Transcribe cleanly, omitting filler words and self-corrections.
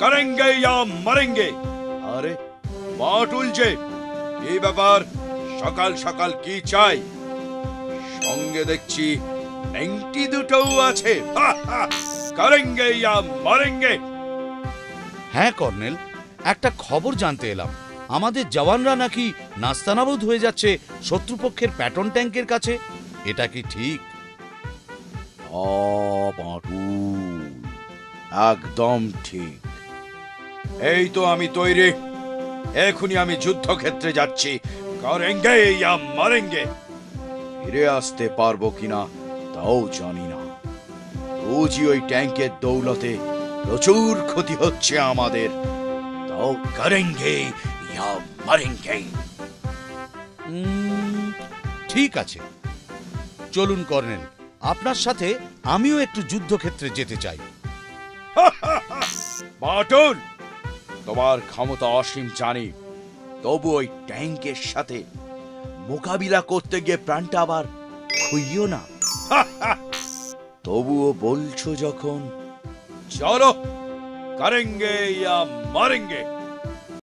करेंगे या मरेंगे। আরে বাটুল যে, এই ব্যাপার, সকাল সকাল কি চাই? সঙ্গে দেখছি নেংটি দুটোও আছে। करेंगे या मरेंगे। হ্যাঁ কর্নেল, একটা খবর জানতে এলাম। আমাদের জওয়ানরা নাকি নাস্তানাবুদ হয়ে যাচ্ছে শত্রুপক্ষের প্যাটন ট্যাঙ্কের কাছে। এটা কি ঠিক? বাটুল, একদম ঠিক। এই তো আমি তৈরি, এখনই আমি যুদ্ধক্ষেত্রে যাচ্ছি। करेंगे या मरेंगे। ফিরে আসতে পারবো কিনা তাও জানি না। রোজই ওই ট্যাঙ্কের দৌলতে প্রচুর ক্ষতি হচ্ছে আমাদের। তাও करेंगे या मरेंगे। ঠিক আছে, চলুন কর্নেল, আপনার সাথে আমিও একটু যুদ্ধক্ষেত্রে যেতে চাই। বাটুল, তোমার ক্ষমতা অসীম জানি, তবু ওই ট্যাঙ্কের সাথে মোকাবিলা করতে গিয়ে প্রাণটা আবার খুইও না। তবুও বলছো যখন, চলো करेंगे या मरेंगे।